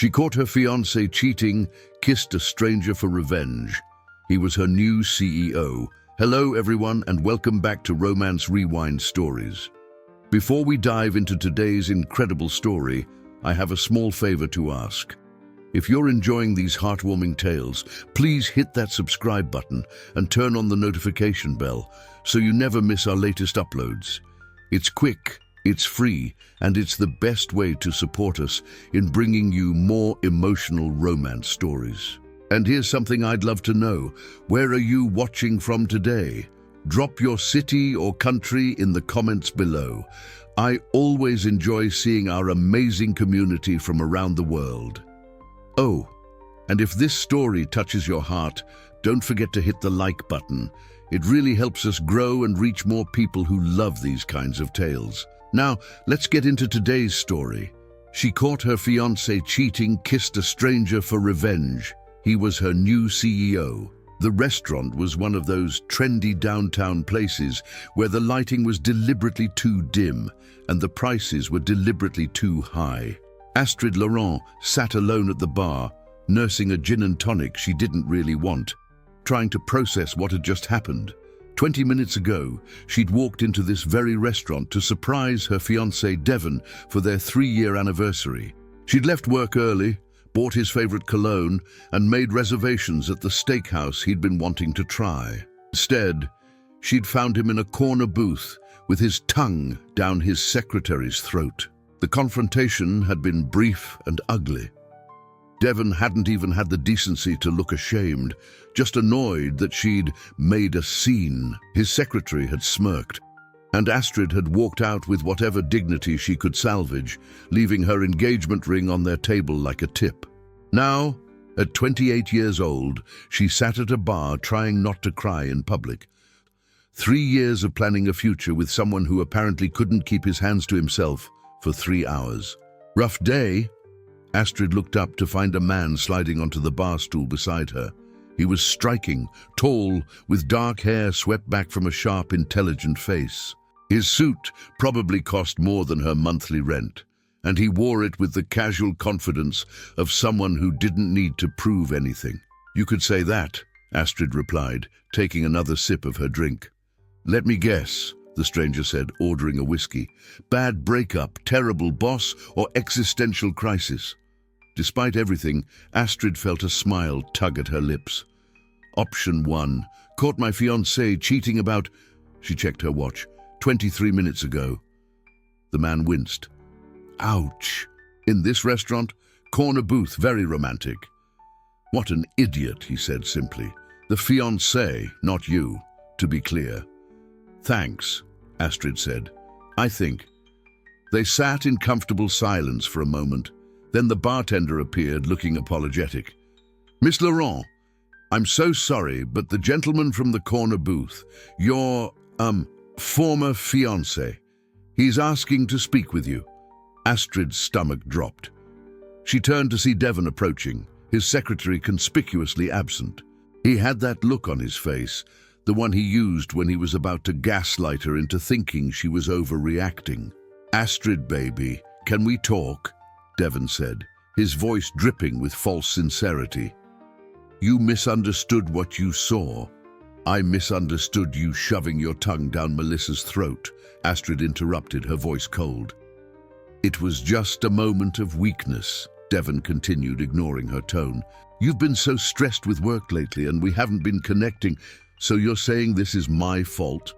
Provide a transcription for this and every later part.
She caught her fiancé cheating, kissed a stranger for revenge. He was her new CEO. Hello everyone and welcome back to Romance Rewind Stories. Before we dive into today's incredible story, I have a small favor to ask. If you're enjoying these heartwarming tales, please hit that subscribe button and turn on the notification bell so you never miss our latest uploads. It's quick, it's free, and it's the best way to support us in bringing you more emotional romance stories. And here's something I'd love to know. Where are you watching from today? Drop your city or country in the comments below. I always enjoy seeing our amazing community from around the world. Oh, and if this story touches your heart, don't forget to hit the like button. It really helps us grow and reach more people who love these kinds of tales. Now, let's get into today's story. She caught her fiancé cheating, kissed a stranger for revenge. He was her new CEO. The restaurant was one of those trendy downtown places where the lighting was deliberately too dim and the prices were deliberately too high. Astrid Laurent sat alone at the bar, nursing a gin and tonic she didn't really want, trying to process what had just happened. 20 minutes ago, she'd walked into this very restaurant to surprise her fiancé Devon for their 3-year anniversary. She'd left work early, bought his favorite cologne, and made reservations at the steakhouse he'd been wanting to try. Instead, she'd found him in a corner booth with his tongue down his secretary's throat. The confrontation had been brief and ugly. Devon hadn't even had the decency to look ashamed, just annoyed that she'd made a scene. His secretary had smirked, and Astrid had walked out with whatever dignity she could salvage, leaving her engagement ring on their table like a tip. Now, at 28 years old, she sat at a bar trying not to cry in public. 3 years of planning a future with someone who apparently couldn't keep his hands to himself for 3 hours. Rough day? Astrid looked up to find a man sliding onto the bar stool beside her. He was striking, tall, with dark hair swept back from a sharp, intelligent face. His suit probably cost more than her monthly rent, and he wore it with the casual confidence of someone who didn't need to prove anything. You could say that, Astrid replied, taking another sip of her drink. Let me guess, the stranger said, ordering a whiskey. Bad breakup, terrible boss, or existential crisis? Despite everything, Astrid felt a smile tug at her lips. Option 1. Caught my fiancé cheating about... She checked her watch. 23 minutes ago. The man winced. Ouch. In this restaurant? Corner booth, very romantic. What an idiot, he said simply. The fiancé, not you, to be clear. Thanks, Astrid said. I think. They sat in comfortable silence for a moment. Then the bartender appeared, looking apologetic. Miss Laurent, I'm so sorry, but the gentleman from the corner booth, your, former fiancé, he's asking to speak with you. Astrid's stomach dropped. She turned to see Devon approaching, his secretary conspicuously absent. He had that look on his face, the one he used when he was about to gaslight her into thinking she was overreacting. Astrid, baby, can we talk? Devon said, his voice dripping with false sincerity. You misunderstood what you saw. I misunderstood you shoving your tongue down Melissa's throat, Astrid interrupted, her voice cold. It was just a moment of weakness, Devon continued, ignoring her tone. You've been so stressed with work lately and we haven't been connecting, so you're saying this is my fault?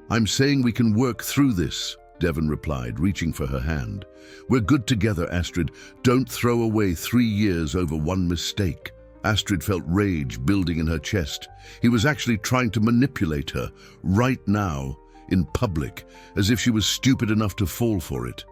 I'm saying we can work through this, Devon replied, reaching for her hand. We're good together, Astrid. Don't throw away 3 years over one mistake. Astrid felt rage building in her chest. He was actually trying to manipulate her, right now, in public, as if she was stupid enough to fall for it.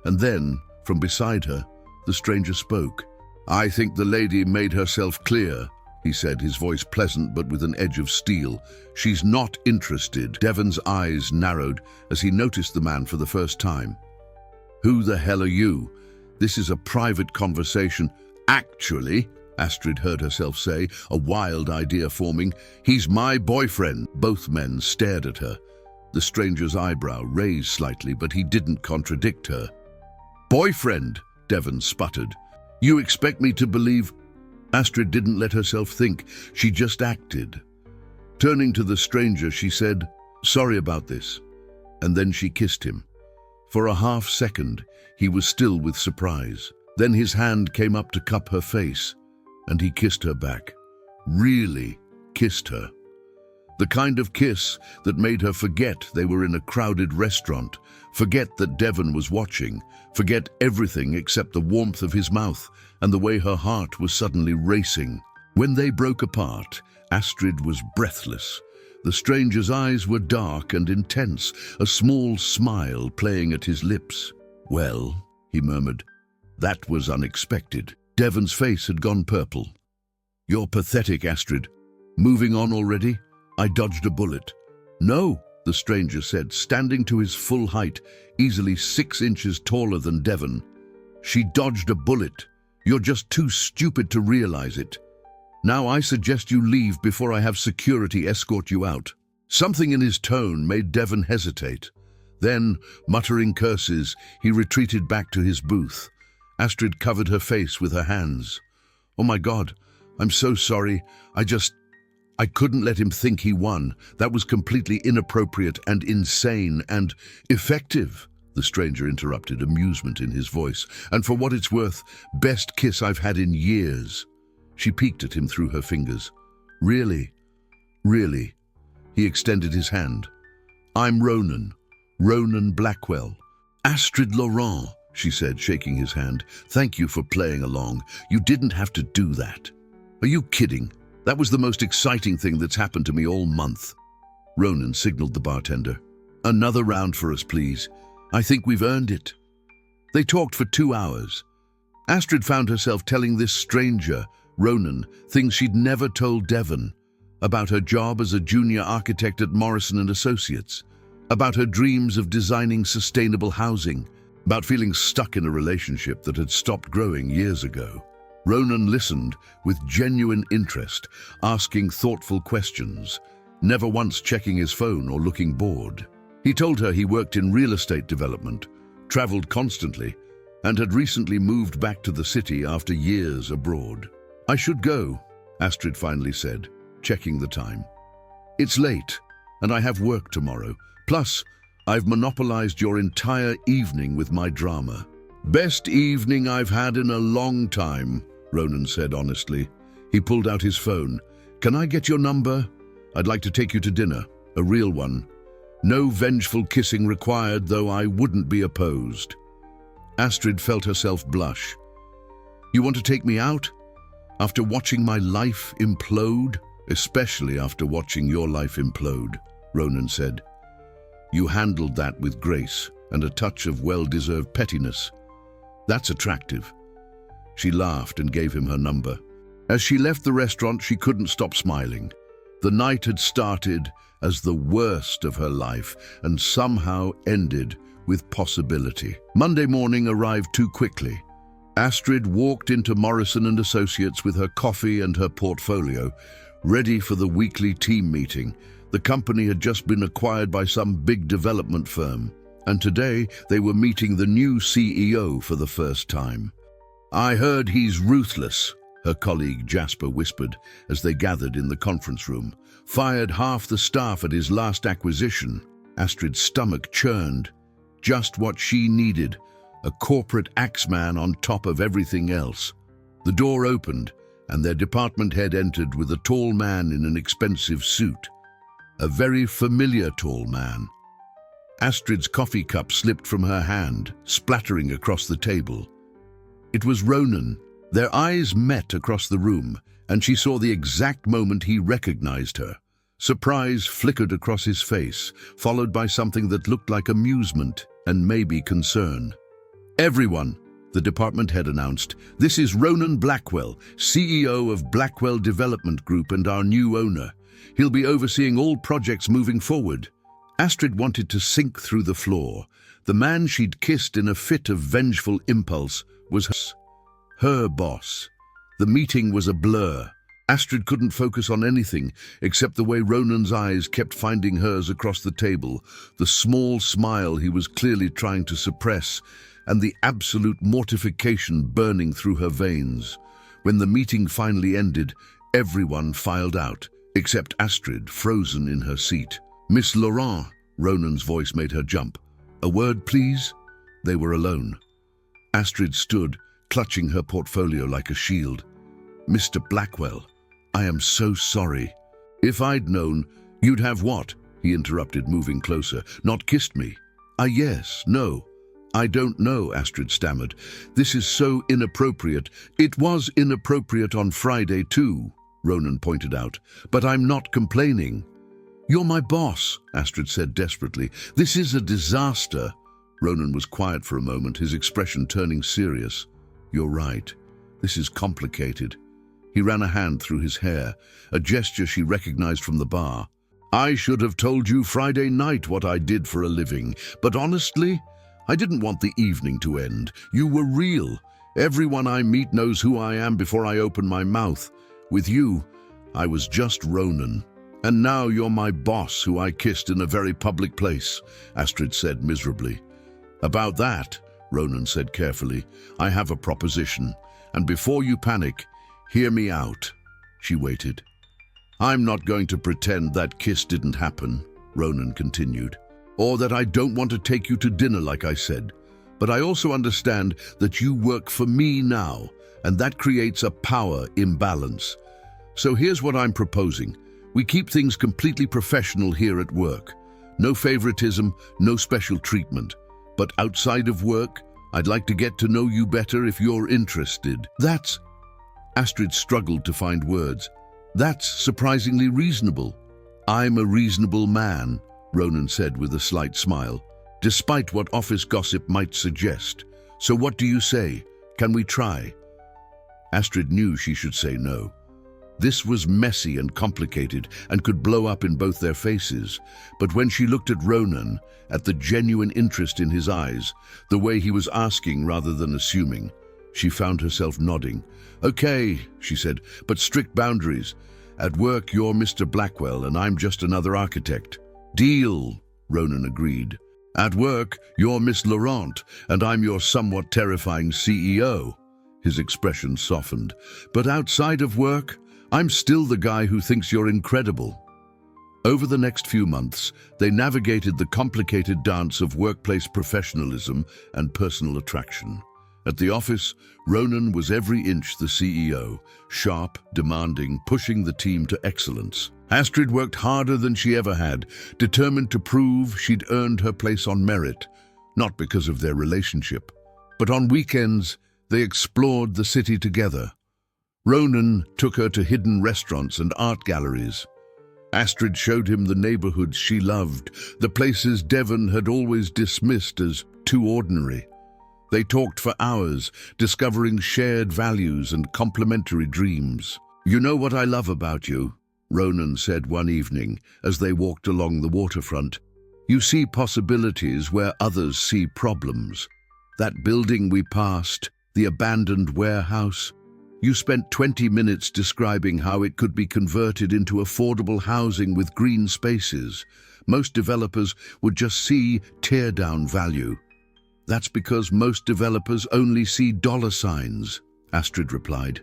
And then, from beside her, the stranger spoke. I think the lady made herself clear, he said, his voice pleasant but with an edge of steel. She's not interested. Devon's eyes narrowed as he noticed the man for the first time. Who the hell are you? This is a private conversation. Actually, Astrid heard herself say, a wild idea forming, he's my boyfriend. Both men stared at her. The stranger's eyebrow raised slightly, but he didn't contradict her. Boyfriend, Devon sputtered. You expect me to believe? Astrid didn't let herself think, she just acted. Turning to the stranger, she said, "Sorry about this," and then she kissed him. For a half second, he was still with surprise. Then his hand came up to cup her face, and he kissed her back. Really kissed her. The kind of kiss that made her forget they were in a crowded restaurant, forget that Devon was watching, forget everything except the warmth of his mouth and the way her heart was suddenly racing. When they broke apart, Astrid was breathless. The stranger's eyes were dark and intense, a small smile playing at his lips. "Well," he murmured, "that was unexpected." Devon's face had gone purple. "You're pathetic, Astrid. Moving on already? I dodged a bullet." "No," the stranger said, standing to his full height, easily 6 inches taller than Devon. "She dodged a bullet. You're just too stupid to realize it. Now I suggest you leave before I have security escort you out." Something in his tone made Devon hesitate. Then, muttering curses, he retreated back to his booth. Astrid covered her face with her hands. "Oh my God, I'm so sorry. I couldn't let him think he won. That was completely inappropriate and insane and effective," the stranger interrupted, amusement in his voice. "And for what it's worth, best kiss I've had in years." She peeked at him through her fingers. "Really? Really?" He extended his hand. "I'm Ronan Blackwell." "Astrid Laurent," she said, shaking his hand. "Thank you for playing along. You didn't have to do that." "Are you kidding? That was the most exciting thing that's happened to me all month." Ronan signaled the bartender. "Another round for us, please. I think we've earned it." They talked for 2 hours. Astrid found herself telling this stranger, Ronan, things she'd never told Devon, about her job as a junior architect at Morrison and Associates, about her dreams of designing sustainable housing, about feeling stuck in a relationship that had stopped growing years ago. Ronan listened with genuine interest, asking thoughtful questions, never once checking his phone or looking bored. He told her he worked in real estate development, traveled constantly, and had recently moved back to the city after years abroad. "I should go," Astrid finally said, checking the time. "It's late, and I have work tomorrow. Plus, I've monopolized your entire evening with my drama." "Best evening I've had in a long time," Ronan said honestly. He pulled out his phone. "Can I get your number? I'd like to take you to dinner, a real one. No vengeful kissing required, though I wouldn't be opposed." Astrid felt herself blush. "You want to take me out? After watching my life implode?" "Especially after watching your life implode," Ronan said. "You handled that with grace and a touch of well-deserved pettiness. That's attractive." She laughed and gave him her number. As she left the restaurant, she couldn't stop smiling. The night had started as the worst of her life and somehow ended with possibility. Monday morning arrived too quickly. Astrid walked into Morrison and Associates with her coffee and her portfolio, ready for the weekly team meeting. The company had just been acquired by some big development firm, and today they were meeting the new CEO for the first time. "I heard he's ruthless," her colleague Jasper whispered as they gathered in the conference room. "Fired half the staff at his last acquisition." Astrid's stomach churned. Just what she needed, a corporate axeman on top of everything else. The door opened, and their department head entered with a tall man in an expensive suit. A very familiar tall man. Astrid's coffee cup slipped from her hand, splattering across the table. It was Ronan. Their eyes met across the room, and she saw the exact moment he recognized her. Surprise flickered across his face, followed by something that looked like amusement and maybe concern. "Everyone," the department head announced, "this is Ronan Blackwell, CEO of Blackwell Development Group and our new owner. He'll be overseeing all projects moving forward." Astrid wanted to sink through the floor. The man she'd kissed in a fit of vengeful impulse was her boss. The meeting was a blur. Astrid couldn't focus on anything except the way Ronan's eyes kept finding hers across the table, the small smile he was clearly trying to suppress, and the absolute mortification burning through her veins. When the meeting finally ended, everyone filed out, except Astrid, frozen in her seat. "Miss Laurent," Ronan's voice made her jump. "A word, please?" They were alone. Astrid stood, clutching her portfolio like a shield. "Mr. Blackwell, I am so sorry." "If I'd known..." "You'd have what?" he interrupted, moving closer. "Not kissed me?" Yes, no. I don't know," Astrid stammered. "This is so inappropriate." "It was inappropriate on Friday too," Ronan pointed out. "But I'm not complaining." "You're my boss," Astrid said desperately. "This is a disaster." Ronan was quiet for a moment, his expression turning serious. "You're right. This is complicated." He ran a hand through his hair, a gesture she recognized from the bar. "I should have told you Friday night what I did for a living, but honestly, I didn't want the evening to end. You were real. Everyone I meet knows who I am before I open my mouth. With you, I was just Ronan. And now you're my boss, who I kissed in a very public place," Astrid said miserably. "About that," Ronan said carefully, "I have a proposition. And before you panic, hear me out." She waited. "I'm not going to pretend that kiss didn't happen," Ronan continued, "or that I don't want to take you to dinner like I said. But I also understand that you work for me now, and that creates a power imbalance. So here's what I'm proposing. We keep things completely professional here at work. No favoritism, no special treatment. But outside of work, I'd like to get to know you better if you're interested." "That's..." Astrid struggled to find words. "That's surprisingly reasonable." "I'm a reasonable man," Ronan said with a slight smile, "despite what office gossip might suggest. So what do you say? Can we try?" Astrid knew she should say no. This was messy and complicated and could blow up in both their faces. But when she looked at Ronan, at the genuine interest in his eyes, the way he was asking rather than assuming, she found herself nodding. "Okay," she said, "but strict boundaries. At work, you're Mr. Blackwell and I'm just another architect." "Deal," Ronan agreed. "At work, you're Miss Laurent and I'm your somewhat terrifying CEO." His expression softened. "But outside of work, I'm still the guy who thinks you're incredible." Over the next few months, they navigated the complicated dance of workplace professionalism and personal attraction. At the office, Ronan was every inch the CEO, sharp, demanding, pushing the team to excellence. Astrid worked harder than she ever had, determined to prove she'd earned her place on merit, not because of their relationship. But on weekends, they explored the city together. Ronan took her to hidden restaurants and art galleries. Astrid showed him the neighborhoods she loved, the places Devon had always dismissed as too ordinary. They talked for hours, discovering shared values and complementary dreams. "You know what I love about you," Ronan said one evening as they walked along the waterfront. "You see possibilities where others see problems. That building we passed, the abandoned warehouse, you spent 20 minutes describing how it could be converted into affordable housing with green spaces. Most developers would just see tear-down value." "That's because most developers only see dollar signs," Astrid replied.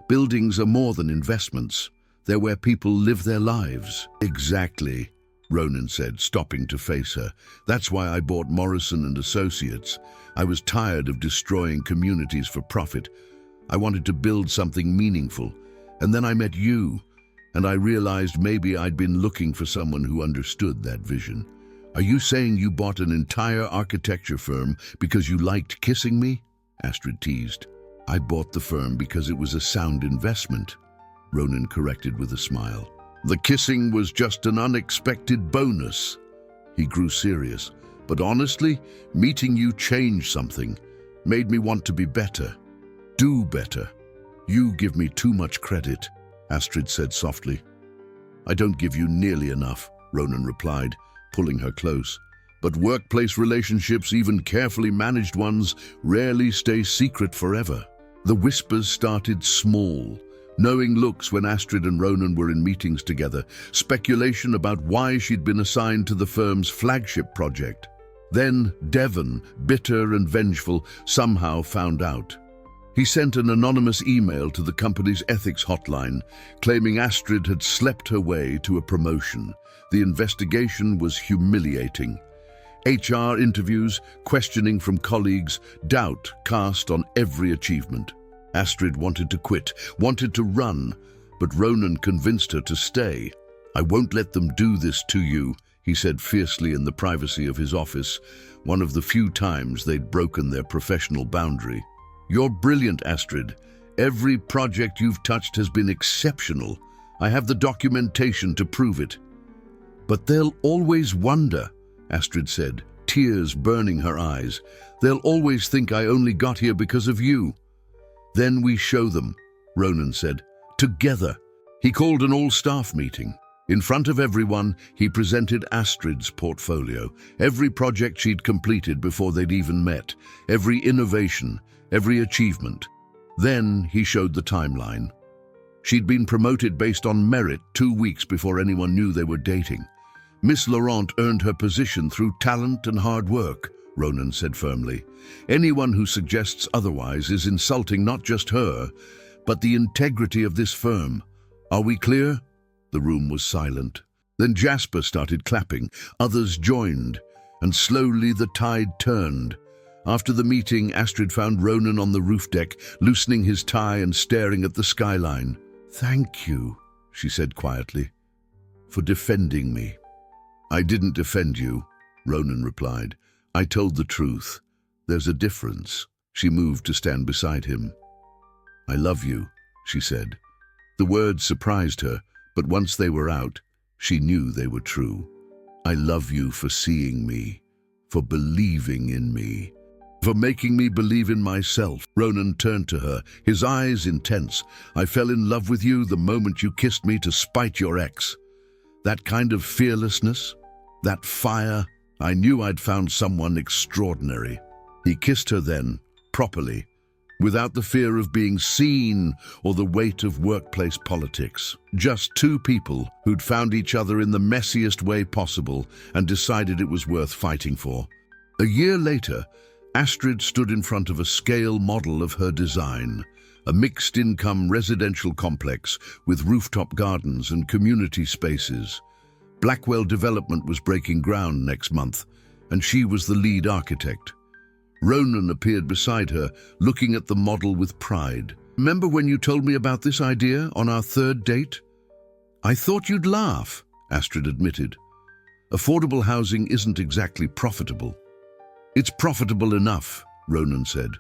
"Buildings are more than investments. They're where people live their lives." "Exactly," Ronan said, stopping to face her. "That's why I bought Morrison and Associates. I was tired of destroying communities for profit. I wanted to build something meaningful. And then I met you, and I realized maybe I'd been looking for someone who understood that vision." "Are you saying you bought an entire architecture firm because you liked kissing me?" Astrid teased. "I bought the firm because it was a sound investment," Ronan corrected with a smile. "The kissing was just an unexpected bonus." He grew serious. "But honestly, meeting you changed something, made me want to be better. Do better." "You give me too much credit," Astrid said softly. "I don't give you nearly enough," Ronan replied, pulling her close. "But workplace relationships, even carefully managed ones, rarely stay secret forever." The whispers started small, knowing looks when Astrid and Ronan were in meetings together, speculation about why she'd been assigned to the firm's flagship project. Then Devon, bitter and vengeful, somehow found out. He sent an anonymous email to the company's ethics hotline, claiming Astrid had slept her way to a promotion. The investigation was humiliating. HR interviews, questioning from colleagues, doubt cast on every achievement. Astrid wanted to quit, wanted to run, but Ronan convinced her to stay. "I won't let them do this to you," he said fiercely in the privacy of his office, one of the few times they'd broken their professional boundary. "You're brilliant, Astrid. Every project you've touched has been exceptional. I have the documentation to prove it." "But they'll always wonder," Astrid said, tears burning her eyes. "They'll always think I only got here because of you." "Then we show them," Ronan said, "together." He called an all-staff meeting. In front of everyone, he presented Astrid's portfolio, every project she'd completed before they'd even met, every innovation, every achievement. Then he showed the timeline. She'd been promoted based on merit 2 weeks before anyone knew they were dating. "Miss Laurent earned her position through talent and hard work," Ronan said firmly. "Anyone who suggests otherwise is insulting not just her, but the integrity of this firm. Are we clear?" The room was silent. Then Jasper started clapping. Others joined, and slowly the tide turned. After the meeting, Astrid found Ronan on the roof deck, loosening his tie and staring at the skyline. "Thank you," she said quietly, "for defending me." "I didn't defend you," Ronan replied. "I told the truth. There's a difference." She moved to stand beside him. "I love you," she said. The words surprised her, but once they were out, she knew they were true. "I love you for seeing me, for believing in me, for making me believe in myself." Ronan turned to her, his eyes intense. "I fell in love with you the moment you kissed me to spite your ex. That kind of fearlessness, that fire, I knew I'd found someone extraordinary." He kissed her then, properly, without the fear of being seen or the weight of workplace politics. Just two people who'd found each other in the messiest way possible and decided it was worth fighting for. A year later, Astrid stood in front of a scale model of her design, a mixed-income residential complex with rooftop gardens and community spaces. Blackwell Development was breaking ground next month, and she was the lead architect. Ronan appeared beside her, looking at the model with pride. "Remember when you told me about this idea on our third date?" "I thought you'd laugh," Astrid admitted. "Affordable housing isn't exactly profitable." "It's profitable enough," Ronan said.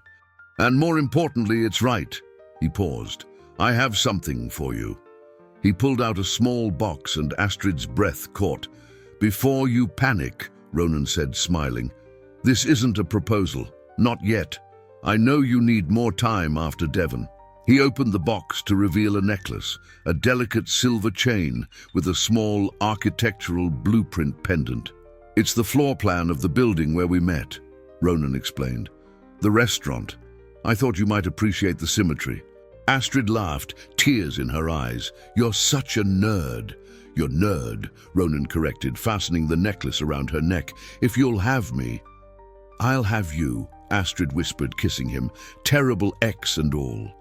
"And more importantly, it's right." He paused. "I have something for you." He pulled out a small box and Astrid's breath caught. "Before you panic," Ronan said, smiling. "This isn't a proposal. Not yet. I know you need more time after Devon." He opened the box to reveal a necklace, a delicate silver chain with a small architectural blueprint pendant. "It's the floor plan of the building where we met," Ronan explained. "The restaurant. I thought you might appreciate the symmetry." Astrid laughed, tears in her eyes. "You're such a nerd." "You're nerd," Ronan corrected, fastening the necklace around her neck. "If you'll have me." "I'll have you," Astrid whispered, kissing him. "Terrible ex and all."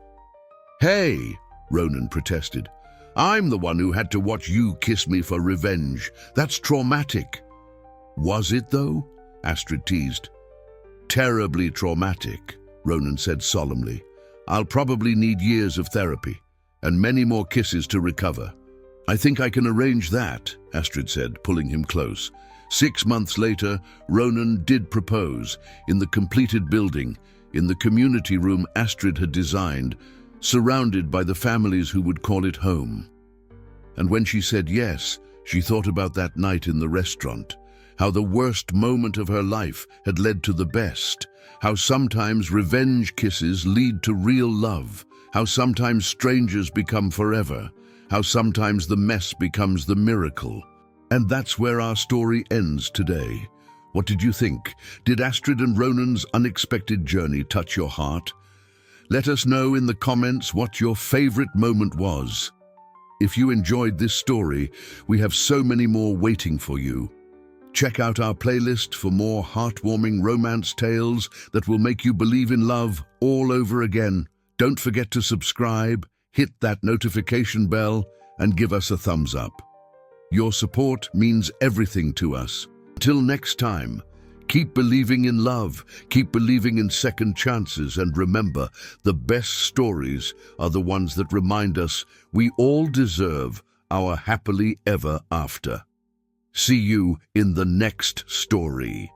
"Hey," Ronan protested. "I'm the one who had to watch you kiss me for revenge. That's traumatic." "Was it, though?" Astrid teased. "Terribly traumatic," Ronan said solemnly. "I'll probably need years of therapy, and many more kisses to recover." "I think I can arrange that," Astrid said, pulling him close. 6 months later, Ronan did propose, in the completed building, in the community room Astrid had designed, surrounded by the families who would call it home. And when she said yes, she thought about that night in the restaurant, how the worst moment of her life had led to the best, how sometimes revenge kisses lead to real love, how sometimes strangers become forever, how sometimes the mess becomes the miracle. And that's where our story ends today. What did you think? Did Astrid and Ronan's unexpected journey touch your heart? Let us know in the comments what your favorite moment was. If you enjoyed this story, we have so many more waiting for you. Check out our playlist for more heartwarming romance tales that will make you believe in love all over again. Don't forget to subscribe, hit that notification bell, and give us a thumbs up. Your support means everything to us. Till next time, keep believing in love, keep believing in second chances, and remember, the best stories are the ones that remind us we all deserve our happily ever after. See you in the next story.